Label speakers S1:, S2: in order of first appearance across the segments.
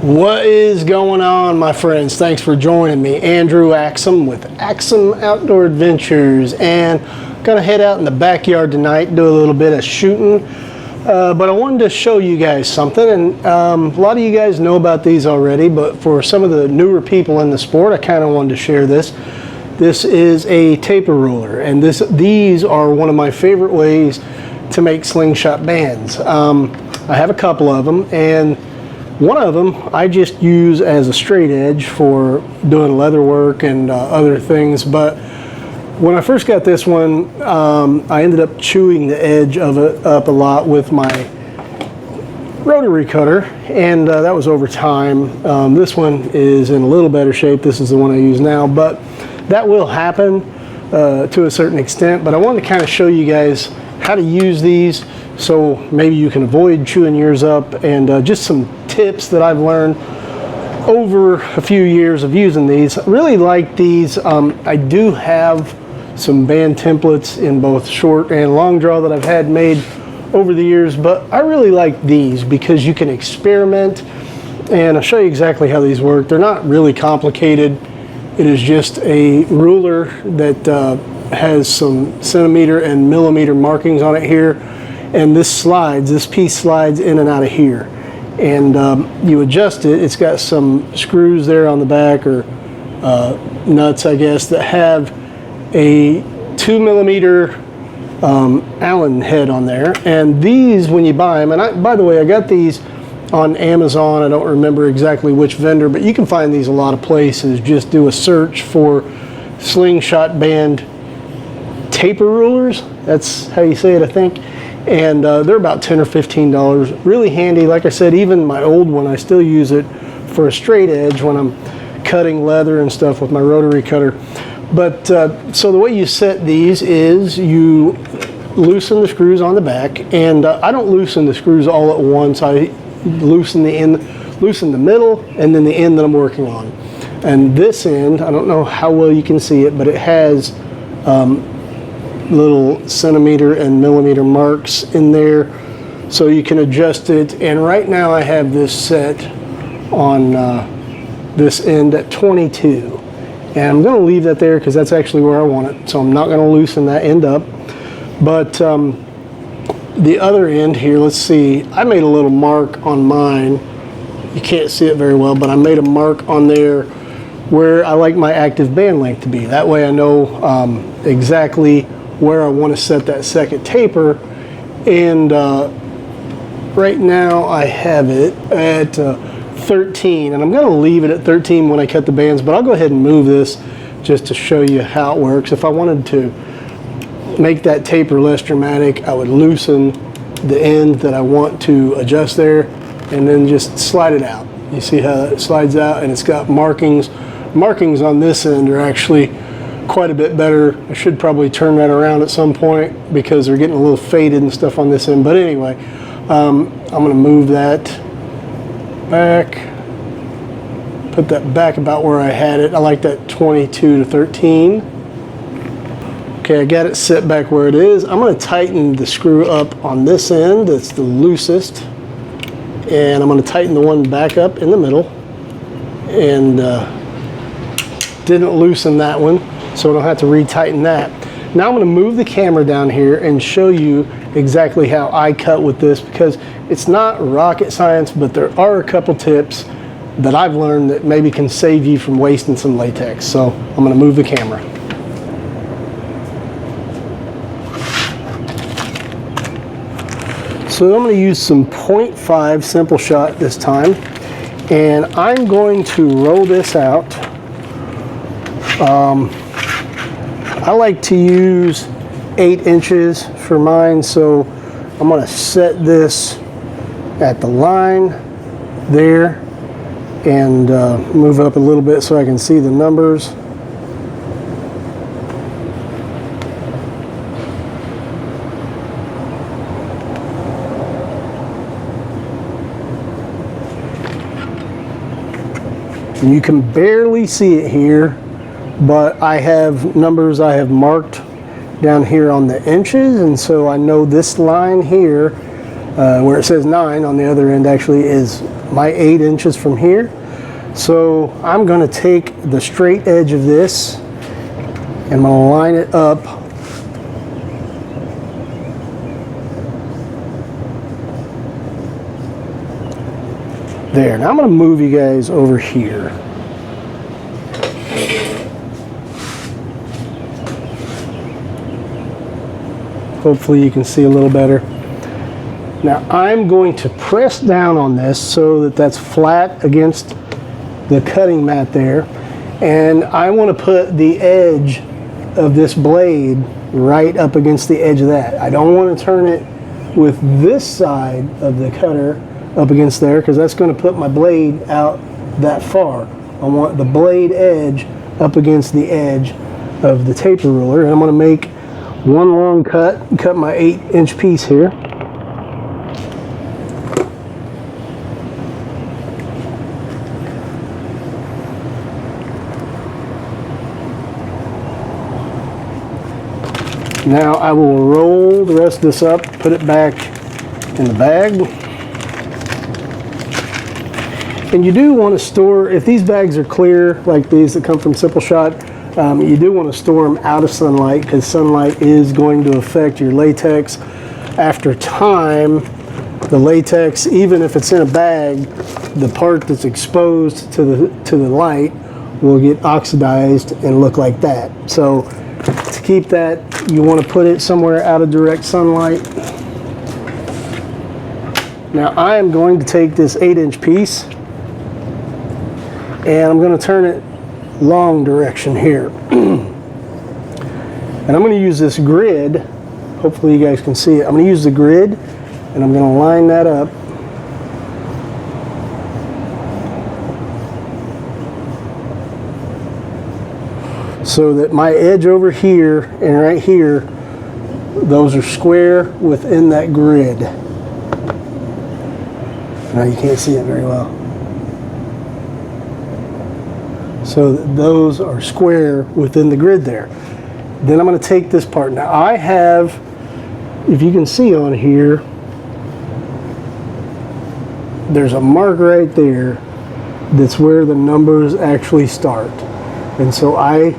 S1: What is going on, my friends? Thanks for joining me. Andrew Axum with Axum Outdoor Adventures, and gonna head out in the backyard tonight, do a little bit of shooting. But I wanted to show you guys something, and a lot of you guys know about these already, but for some of the newer people in the sport, I kind of wanted to share this. This is a taper ruler, and these are one of my favorite ways to make slingshot bands. I have a couple of them, and one of them I just use as a straight edge for doing leather work and other things. But when I first got this one, I ended up chewing the edge of it up a lot with my rotary cutter, and that was over time. This one is in a little better shape. This is the one I use now, but that will happen to a certain extent. But I wanted to kind of show you guys how to use these so maybe you can avoid chewing yours up, and just some tips that I've learned over a few years of using these. I really like these. I do have some band templates in both short and long draw that I've had made over the years, but I really like these because you can experiment, and I'll show you exactly how these work. They're not really complicated. It is just a ruler that has some centimeter and millimeter markings on it here, and this piece slides in and out of here, and you adjust it. It's got some screws there on the back, or nuts I guess, that have a 2 millimeter Allen head on there. And these, when you buy them, and by the way, I got these on Amazon. I don't remember exactly which vendor, but you can find these a lot of places. Just do a search for slingshot band taper rulers. That's how you say it, I think. And they're about $10 or $15. Really handy. Like I said, even my old one, I still use it for a straight edge when I'm cutting leather and stuff with my rotary cutter. But so the way you set these is you loosen the screws on the back, and I don't loosen the screws all at once. I loosen the middle, and then the end that I'm working on. And this end, I don't know how well you can see it, but it has little centimeter and millimeter marks in there, so you can adjust it. And right now I have this set on this end at 22, and I'm going to leave that there because that's actually where I want it, so I'm not going to loosen that end up. But the other end here, let's see, I made a little mark on mine. You can't see it very well, but I made a mark on there where I like my active band length to be. That way I know exactly where I want to set that second taper. And right now I have it at 13, and I'm going to leave it at 13 when I cut the bands, but I'll go ahead and move this just to show you how it works. If I wanted to make that taper less dramatic, I would loosen the end that I want to adjust there, and then just slide it out. You see how it slides out, and it's got markings. Markings on this end are actually quite a bit better. I should probably turn that around at some point because they're getting a little faded and stuff on this end. But anyway, I'm going to move that back, put that back about where I had it. I like that 22 to 13. Okay, I got it set back where it is. I'm going to tighten the screw up on this end. That's the loosest. And I'm going to tighten the one back up in the middle. And didn't loosen that one, so I don't have to retighten that. Now I'm going to move the camera down here and show you exactly how I cut with this, because it's not rocket science, but there are a couple tips that I've learned that maybe can save you from wasting some latex. So I'm going to move the camera. So I'm going to use some 0.5 simple shot this time, and I'm going to roll this out. I like to use 8 inches for mine, so I'm going to set this at the line there and move up a little bit so I can see the numbers. And you can barely see it here, but I have numbers I have marked down here on the inches, and so I know this line here where it says 9 on the other end actually is my 8 inches from here. So I'm going to take the straight edge of this and I'm going to line it up there. Now I'm going to move you guys over here. Hopefully you can see a little better. Now I'm going to press down on this so that that's flat against the cutting mat there, and I want to put the edge of this blade right up against the edge of that. I don't want to turn it with this side of the cutter up against there because that's going to put my blade out that far. I want the blade edge up against the edge of the taper ruler, and I'm going to make one long cut my 8-inch piece here. Now I will roll the rest of this up, put it back in the bag. And you do want to store, if these bags are clear, like these that come from Slingshot, you do want to store them out of sunlight because sunlight is going to affect your latex. After time, the latex, even if it's in a bag, the part that's exposed to the light will get oxidized and look like that. So to keep that, you want to put it somewhere out of direct sunlight. Now I am going to take this 8-inch piece and I'm going to turn it long direction here. And I'm going to use this grid. Hopefully you guys can see it. I'm going to use the grid and I'm going to line that up. So that my edge over here and right here, those are square within that grid. Now you can't see it very well. So those are square within the grid there. Then I'm going to take this part. Now I have, if you can see on here, there's a mark right there that's where the numbers actually start. And so I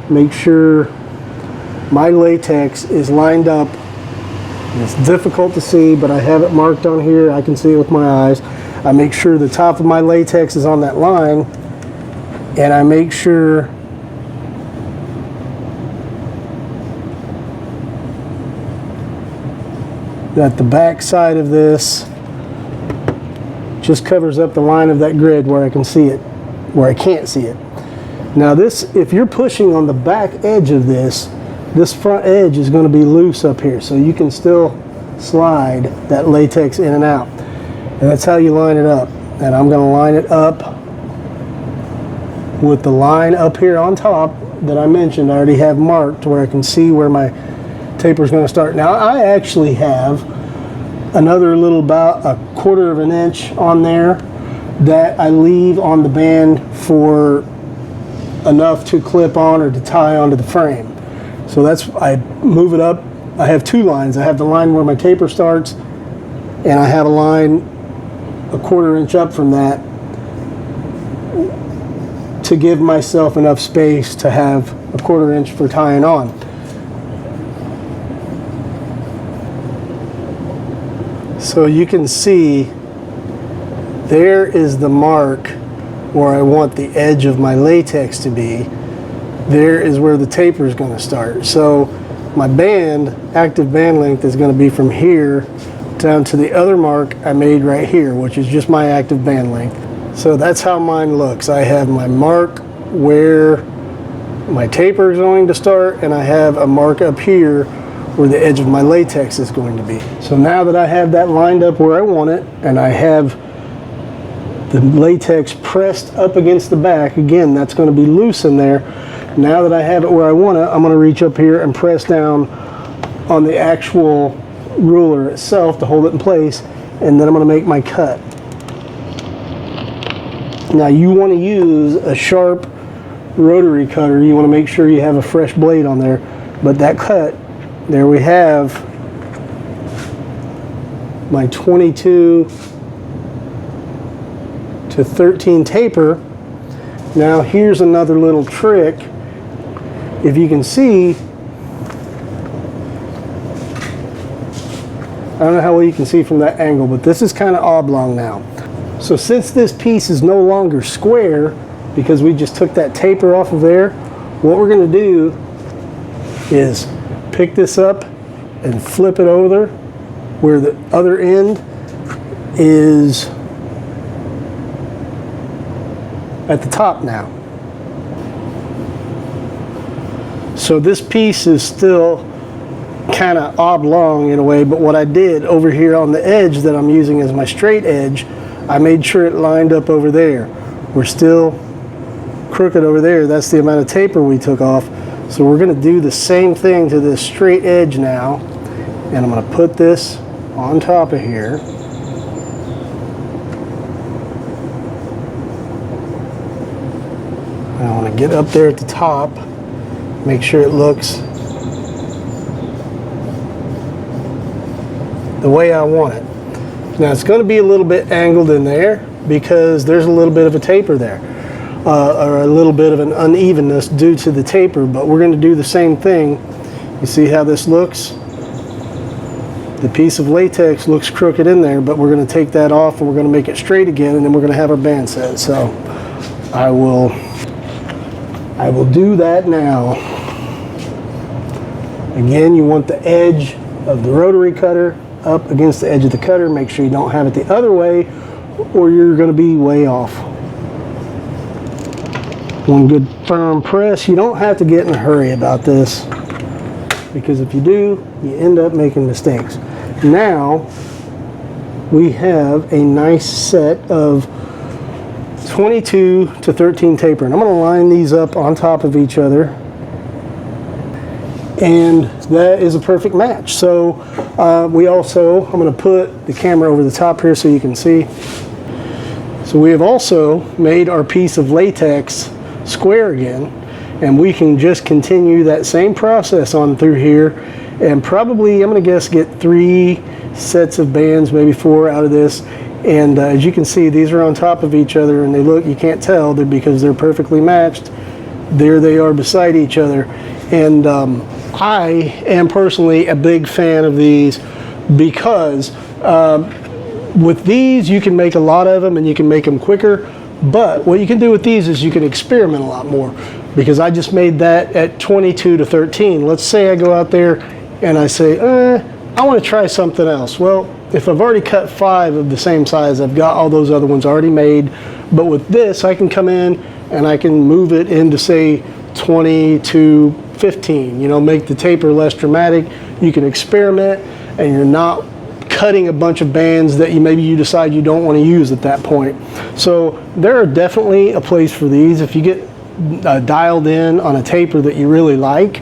S1: make sure my latex is lined up. And it's difficult to see, but I have it marked on here. I can see it with my eyes. I make sure the top of my latex is on that line, and I make sure that the back side of this just covers up the line of that grid where I can see it, where I can't see it. Now this, if you're pushing on the back edge of this front edge is going to be loose up here, so you can still slide that latex in and out. And that's how you line it up. And I'm going to line it up with the line up here on top that I mentioned. I already have marked where I can see where my taper is going to start. Now I actually have another little, about a 1/4 of an inch on there that I leave on the band for enough to clip on or to tie onto the frame. So that's, I move it up. I have two lines. I have the line where my taper starts, and I have a line a 1/4 inch up from that to give myself enough space to have a 1/4 inch for tying on. So you can see there is the mark where I want the edge of my latex to be. There is where the taper is going to start. So my band, active band length, is going to be from here down to the other mark I made right here, which is just my active band length. So that's how mine looks. I have my mark where my taper is going to start, and I have a mark up here where the edge of my latex is going to be. So now that I have that lined up where I want it, and I have the latex pressed up against the back, again, that's going to be loose in there. Now that I have it where I want it, I'm going to reach up here and press down on the actual ruler itself to hold it in place, and then I'm going to make my cut. Now you want to use a sharp rotary cutter. You want to make sure you have a fresh blade on there, but that cut, there we have my 22 to 13 taper. Now here's another little trick. If you can see, I don't know how well you can see from that angle, but this is kind of oblong now. So since this piece is no longer square, because we just took that taper off of there, what we're going to do is pick this up and flip it over where the other end is at the top now. So this piece is still kind of oblong in a way, but what I did over here on the edge that I'm using as my straight edge, I made sure it lined up over there. We're still crooked over there. That's the amount of taper we took off. So we're going to do the same thing to this straight edge now, and I'm going to put this on top of here. And I want to get up there at the top, make sure it looks the way I want it. Now it's going to be a little bit angled in there because there's a little bit of a taper there, or a little bit of an unevenness due to the taper, but we're going to do the same thing. You see how this looks? The piece of latex looks crooked in there, but we're going to take that off and we're going to make it straight again, and then we're going to have our band set. So I will do that now. Again, you want the edge of the rotary cutter up against the edge of the cutter. Make sure you don't have it the other way or you're going to be way off. One good firm press. You don't have to get in a hurry about this, because if you do, you end up making mistakes. Now we have a nice set of 22 to 13 taper, and I'm going to line these up on top of each other, and that is a perfect match. So I'm going to put the camera over the top here so you can see. So we have also made our piece of latex square again, and we can just continue that same process on through here, and probably, I'm going to guess, get 3 sets of bands, maybe 4 out of this. And as you can see, these are on top of each other, and they look, you can't tell, because they're perfectly matched. There they are beside each other. And I am personally a big fan of these because with these you can make a lot of them and you can make them quicker. But what you can do with these is you can experiment a lot more, because I just made that at 22 to 13. Let's say I go out there and I say, I want to try something else. Well, if I've already cut 5 of the same size, I've got all those other ones already made. But with this, I can come in and I can move it into, say, 20 to 15, you know, make the taper less dramatic. You can experiment, and you're not cutting a bunch of bands that maybe you decide you don't want to use at that point. So there are definitely a place for these. If you get dialed in on a taper that you really like,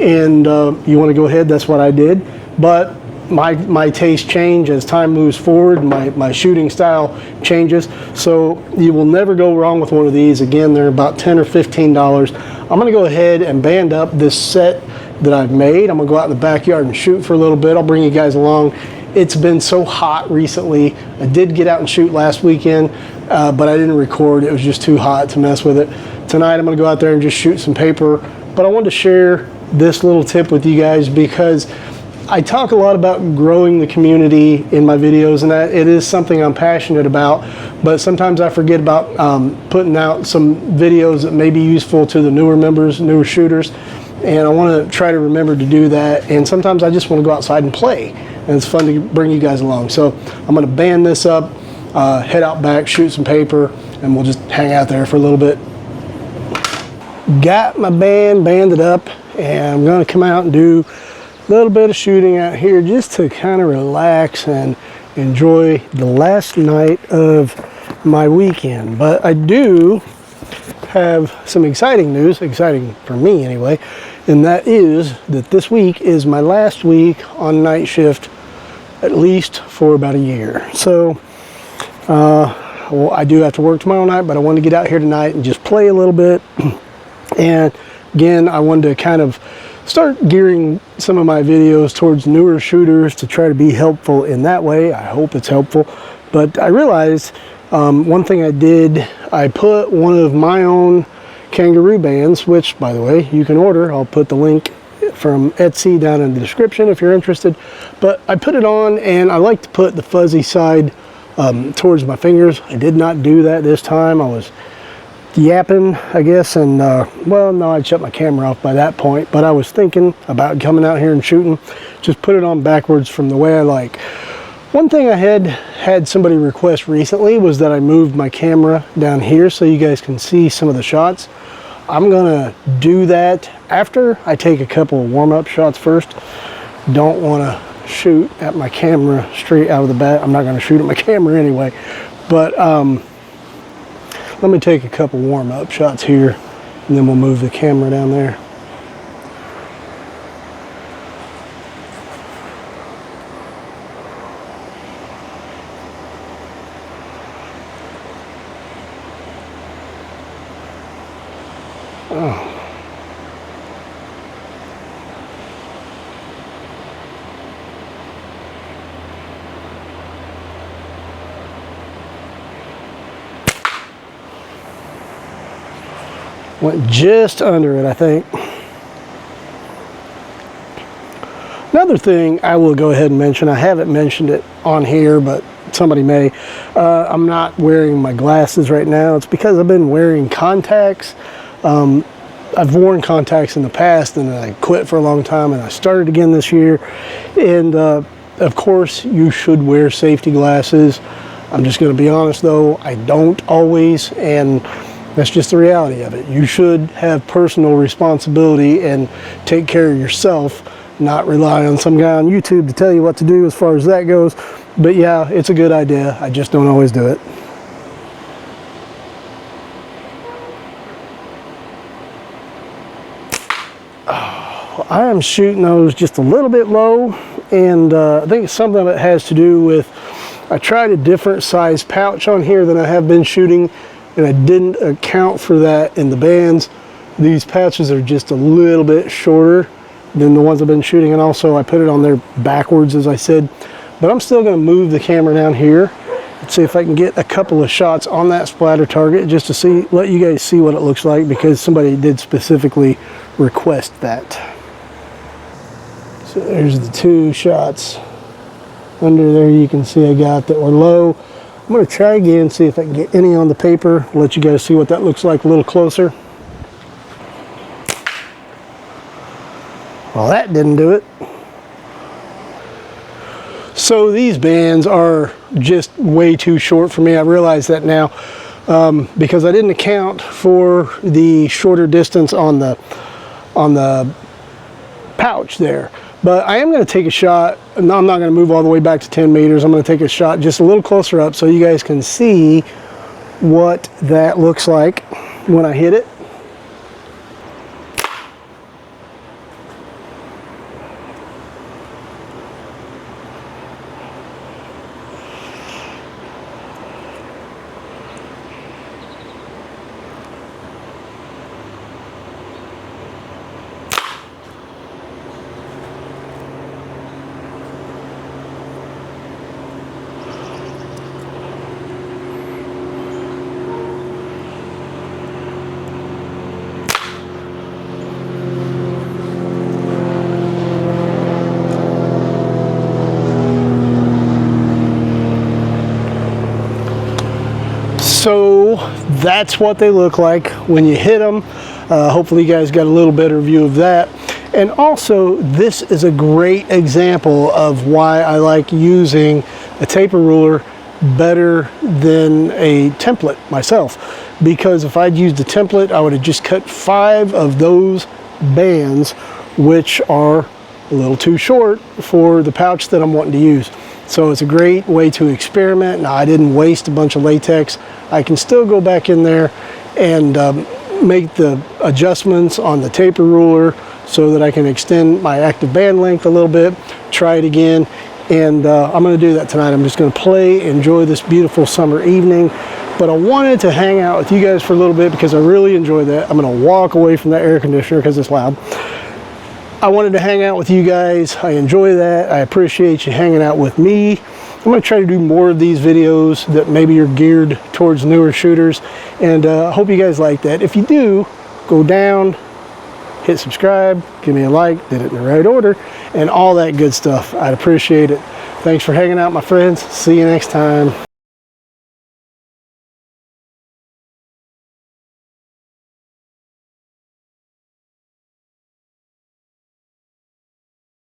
S1: and you want to go ahead, that's what I did. But my taste change as time moves forward. My shooting style changes, so you will never go wrong with one of these. Again, they're about $10 or $15. I'm going to go ahead and band up this set that I've made. I'm going to go out in the backyard and shoot for a little bit. I'll bring you guys along. It's been so hot recently. I did get out and shoot last weekend, but I didn't record. It was just too hot to mess with it. Tonight I'm going to go out there and just shoot some paper. But I wanted to share this little tip with you guys, because I talk a lot about growing the community in my videos, and that it is something I'm passionate about, but sometimes I forget about putting out some videos that may be useful to the newer members, newer shooters, and I want to try to remember to do that. And sometimes I just want to go outside and play, and it's fun to bring you guys along. So I'm going to band this up, head out back, shoot some paper, and we'll just hang out there for a little bit. Got my band banded up, and I'm going to come out and do a little bit of shooting out here just to kind of relax and enjoy the last night of my weekend. But I do have some exciting news, exciting for me anyway, and that is that this week is my last week on night shift, at least for about a year. So well, I do have to work tomorrow night, but I wanted to get out here tonight and just play a little bit. And again, I wanted to kind of start gearing some of my videos towards newer shooters to try to be helpful in that way. I hope it's helpful. But I realized one thing I did, I put one of my own kangaroo bands, which by the way you can order. I'll put the link from Etsy down in the description if you're interested. But I put it on, and I like to put the fuzzy side towards my fingers. I did not do that this time. I was yapping, I guess, and well, no, I'd shut my camera off by that point, but I was thinking about coming out here and shooting. Just put it on backwards from the way I like. One thing I had somebody request recently was that I moved my camera down here so you guys can see some of the shots. I'm gonna do that after I take a couple of warm-up shots first. Don't want to shoot at my camera straight out of the bat. I'm not going to shoot at my camera anyway, but let me take a couple warm-up shots here, and then we'll move the camera down there. Oh. Went just under it, I think. Another thing I will go ahead and mention, I haven't mentioned it on here, but somebody may. I'm not wearing my glasses right now. It's because I've been wearing contacts. I've worn contacts in the past, and I quit for a long time, and I started again this year. And of course, you should wear safety glasses. I'm just going to be honest though, I don't always, and that's just the reality of it. You should have personal responsibility and take care of yourself, not rely on some guy on YouTube to tell you what to do as far as that goes. But yeah, it's a good idea. I just don't always do it. Oh, I am shooting those just a little bit low, and I think some of it has to do with I tried a different size pouch on here than I have been shooting, and I didn't account for that in the bands. These pouches are just a little bit shorter than the ones I've been shooting, and also I put it on there backwards, as I said. But I'm still going to move the camera down here and see if I can get a couple of shots on that splatter target, just to let you guys see what it looks like, because somebody did specifically request that. So there's the two shots under there you can see I got that were low. I'm going to try again, see if I can get any on the paper, let you guys see what that looks like a little closer. Well, that didn't do it. So these bands are just way too short for me. I realize that now because I didn't account for the shorter distance on the pouch there. But I am going to take a shot. No, I'm not going to move all the way back to 10 meters. I'm going to take a shot just a little closer up so you guys can see what that looks like when I hit it. So that's what they look like when you hit them. Hopefully you guys got a little better view of that. And also, this is a great example of why I like using a taper ruler better than a template myself. Because if I'd used a template, I would have just cut 5 of those bands, which are a little too short for the pouch that I'm wanting to use. So it's a great way to experiment. Now, I didn't waste a bunch of latex. I can still go back in there and make the adjustments on the taper ruler so that I can extend my active band length a little bit, try it again, and I'm going to do that tonight. I'm just going to play, enjoy this beautiful summer evening, but I wanted to hang out with you guys for a little bit because I really enjoy that. I'm going to walk away from that air conditioner because it's loud. I wanted to hang out with you guys. I enjoy that. I appreciate you hanging out with me. I'm going to try to do more of these videos that maybe are geared towards newer shooters, and I hope you guys like that. If you do, go down, hit subscribe, give me a like, did it in the right order, and all that good stuff. I'd appreciate it. Thanks for hanging out, my friends. See you next time.